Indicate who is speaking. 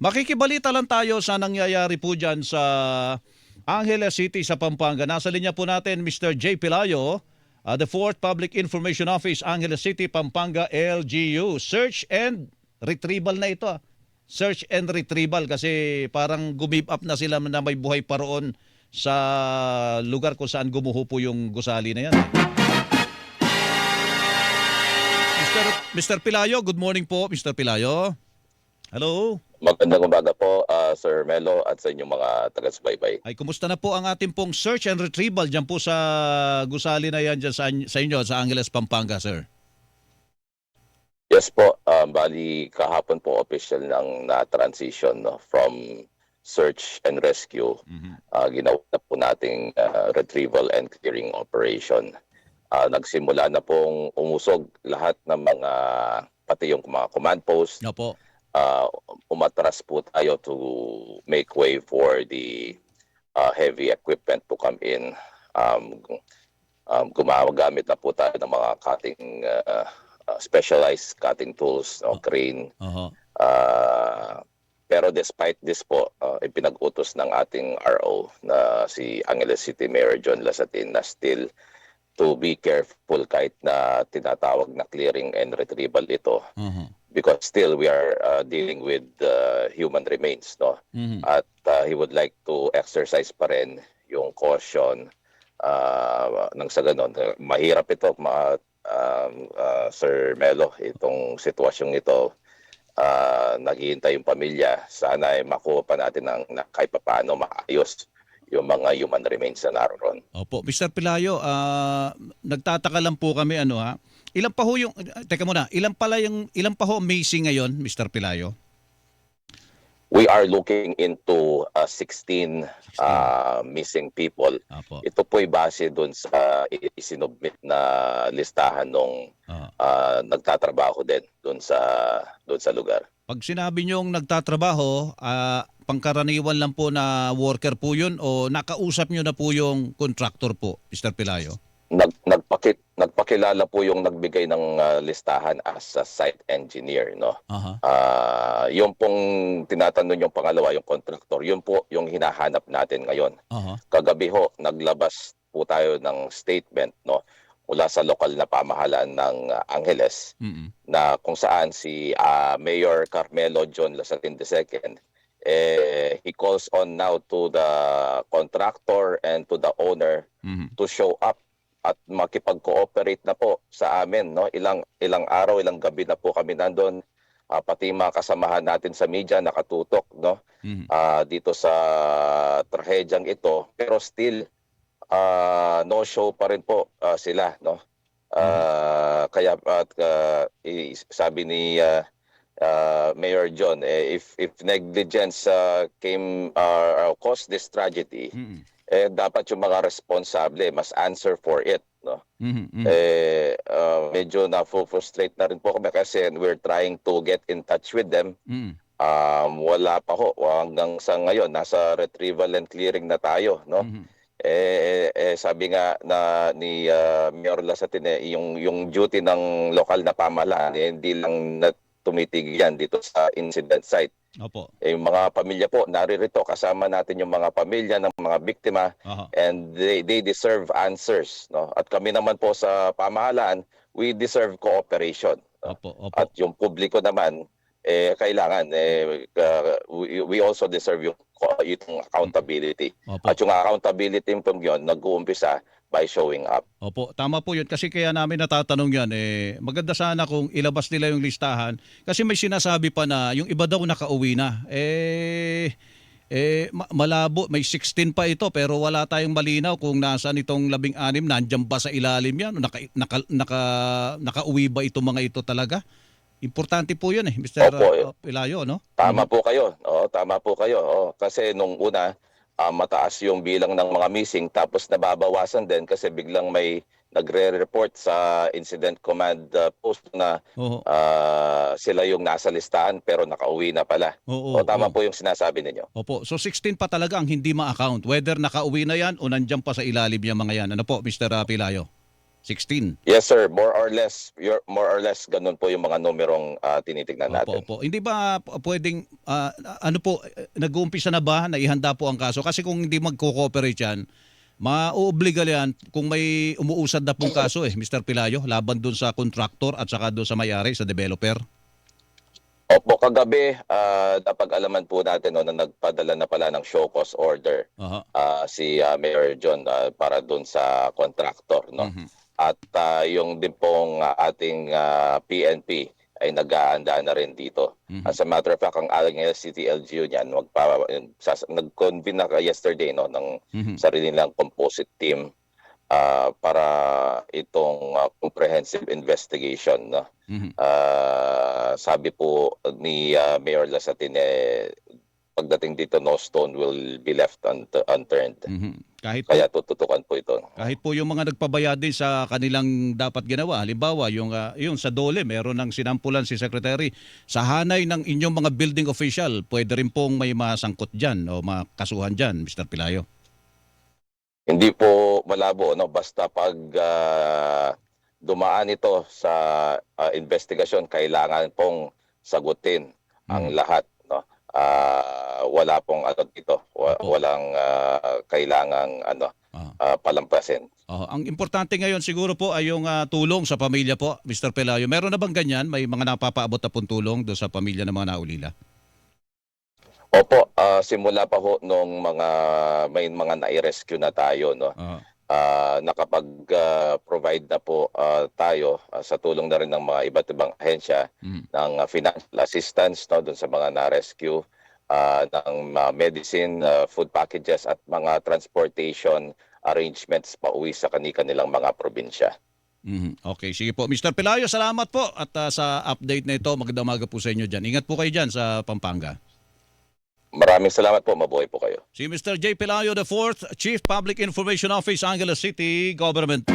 Speaker 1: Makikibalita lang tayo sa nangyayari po dyan sa Angeles City sa Pampanga. Nasa linya po natin Mr. J. Pilayo, the 4th Public Information Office, Angeles City, Pampanga, LGU. Search and retrieval na ito. Search and retrieval kasi parang gumib up na sila na may buhay pa roon sa lugar kung saan gumuho po yung gusali na yan. Mr. Pilayo, good morning po, Mr. Pilayo. Hello.
Speaker 2: Magandang umaga po, Sir Melo at sa inyong mga taga-subaybay.
Speaker 1: Ay, kumusta na po ang ating pong search and retrieval dyan po sa gusali na yan dyan sa inyo, sa Angeles, Pampanga, sir?
Speaker 2: Yes po, bali kahapon po official ng na-transition from search and rescue. Ginawa na po nating retrieval and clearing operation. Nagsimula na pong umusog lahat ng mga, pati yung mga command post.
Speaker 1: No po.
Speaker 2: Umatras po tayo to make way for the heavy equipment to come in. Gumagamit na po tayo ng mga cutting, specialized cutting tools, crane. Pero despite this po, ipinag-utos ng ating RO na si Angeles City Mayor John Lasatin na still to be careful kahit na tinatawag na clearing and retrieval ito. Because still we are dealing with human remains, no? At he would like to exercise pa rin yung caution nang sa ganon. Mahirap ito, Sir Melo, itong sitwasyong ito. Naghihintay yung pamilya. Sana ay makuha pa natin ng kahit paano maayos yung mga human remains na naroon.
Speaker 1: Opo, Mr. Pilayo, nagtataka lang po kami Ilan pa ho yung teka muna, ilan pa ho missing ngayon, Mr. Pilayo?
Speaker 2: We are looking into 16 missing people.
Speaker 1: Opo.
Speaker 2: Ito po'y base doon sa isinubmit na listahan nung nagtatrabaho din doon sa lugar.
Speaker 1: Pag sinabi niyong nagtatrabaho, pangkaraniwan lang po na worker po yun o nakausap niyo na po yung contractor po, Mr. Pilayo?
Speaker 2: Nagpakilala po yung nagbigay ng listahan as a site engineer, no? Yung pong tinatanong yung pangalawa, yung contractor, yun po yung hinahanap natin ngayon. Kagabi ho, naglabas po tayo ng statement, no, mula sa lokal na pamahalaan ng Angeles na kung saan si Mayor Carmelo John Lasatin II, he calls on now to the contractor and to the owner to show up at makipag-cooperate na po sa amin, no? Ilang araw, ilang gabi na po kami nandoon, pati mga kasamahan natin sa media nakatutok, no? Dito sa trahedyang ito, pero still no show pa rin po sila, no? Kaya sabi ni Mayor John, if negligence came caused this tragedy, dapat yung mga responsable must answer for it, no? Medyo na-frustrate na rin po kami kasi we're trying to get in touch with them. Wala pa ho, hanggang sa ngayon nasa retrieval and clearing na tayo, no? Sabi nga na ni Mayor Lasatin, yung duty ng lokal na pamahalaan hindi lang tumitigil yan dito sa incident site.
Speaker 1: Opo.
Speaker 2: Yung mga pamilya po naririto, kasama natin yung mga pamilya ng mga biktima, and they deserve answers, no? At kami naman po sa pamahalaan, we deserve cooperation.
Speaker 1: Opo.
Speaker 2: At yung publiko naman kailangan we also deserve yung accountability. At yung accountability po yun nag-uumpisa by showing up.
Speaker 1: Opo, tama po yun. Kasi kaya namin natatanong yan, maganda sana kung ilabas nila yung listahan. Kasi may sinasabi pa na yung iba daw nakauwi na. Malabo, may 16 pa ito pero wala tayong malinaw kung nasaan itong 16, nandiyan ba sa ilalim yan? Nakauwi ba itong mga ito talaga? Importante po yun Mr. Pilayo, no?
Speaker 2: Tama po kayo. Tama po kayo. Kasi nung una, mataas yung bilang ng mga missing tapos nababawasan din kasi biglang may nagre-report sa incident command post na sila yung nasa listahan pero nakauwi na pala. Tama po yung sinasabi ninyo.
Speaker 1: Opo, so 16 pa talaga ang hindi ma-account. Whether nakauwi na yan o nandyan pa sa ilalim yung mga yan. Ano po, Mr. Pilayo? 16.
Speaker 2: Yes sir, more or less ganun po yung mga numerong tinitignan natin.
Speaker 1: Opo. Hindi ba pwedeng, ano po, nag-uumpisa na ba, naihanda po ang kaso? Kasi kung hindi magko-cooperate yan, mauobliga yan kung may umuusad na pong kaso Mr. Pilayo, laban dun sa contractor at saka dun sa may-ari, sa developer.
Speaker 2: Opo, kagabi, napag-alaman po natin no, na nagpadala na pala ng show cause order si Mayor John para doon sa contractor. No? At yung din pong ating PNP ay nag-aanda na rin dito. As a matter of fact, ang Angeles City LGU niyan, nag-convene na yesterday no, ng sarili nilang composite team para itong comprehensive investigation. No? Sabi po ni Mayor Lasatine, pagdating dito, no stone will be left unturned. Kaya tututukan po ito.
Speaker 1: Kahit po yung mga nagpabayad din sa kanilang dapat ginawa. Halimbawa, yung sa Dole, meron ng sinampulan si Secretary. Sa hanay ng inyong mga building official, pwede rin pong may masangkot dyan o makasuhan dyan, Mr. Pilayo.
Speaker 2: Hindi po malabo, no? Basta pag dumaan ito sa investigasyon, kailangan pong sagutin ang lahat. No? Wala pong ano dito, walang kailangang palampasin.
Speaker 1: Ang importante ngayon siguro po ay yung tulong sa pamilya po, Mr. Pelayo. Meron na bang ganyan? May mga napapaabot na pong tulong doon sa pamilya ng mga naulila?
Speaker 2: Opo, simula pa ho nung may mga nai-rescue na tayo, no. Nakapag-provide na po tayo sa tulong na rin ng mga iba't ibang ahensya ng financial assistance no doon sa mga na-rescue, ng medicine, food packages at mga transportation arrangements pauwi sa kanilang mga probinsya.
Speaker 1: Okay, sige po. Mr. Pelayo, salamat po at sa update na ito. Magandang umaga po sa inyo dyan. Ingat po kayo dyan sa Pampanga.
Speaker 2: Maraming salamat po. Mabuhay po kayo.
Speaker 1: Si Mr. J. Pelayo IV, Chief Public Information Office, Angeles City Government.